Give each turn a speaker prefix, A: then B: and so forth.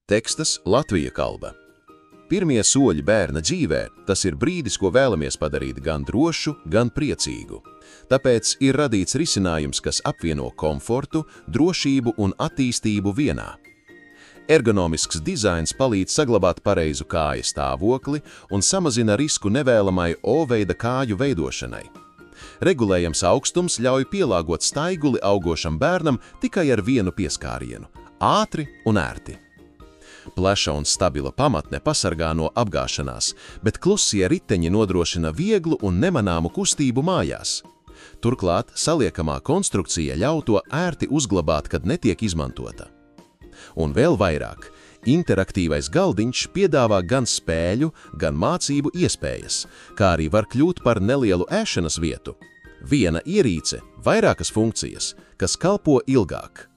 A: Tekstas Latvija kalba. Pirmie soļi bērna dzīvē – tas ir brīdis, ko vēlamies padarīt gan drošu, gan priecīgu. Tāpēc ir radīts risinājums, kas apvieno komfortu, drošību un attīstību vienā. Ergonomisks dizains palīdz saglabāt pareizu kāju stāvokli un samazina risku nevēlamai O-veida kāju veidošanai. Regulējams augstums ļauj pielāgot staiguli augošam bērnam tikai ar vienu pieskārienu – ātri un ērti. Plaša un stabila pamatne pasargā no apgāšanās, bet klusie riteņi nodrošina vieglu un nemanāmu kustību mājās. Turklāt saliekamā konstrukcija ļauj to ērti uzglabāt, kad netiek izmantota. Un vēl vairāk, interaktīvais galdiņš piedāvā gan spēļu, gan mācību iespējas, kā arī var kļūt par nelielu ēšanas vietu. Viena ierīce, vairākas funkcijas, kas kalpo ilgāk.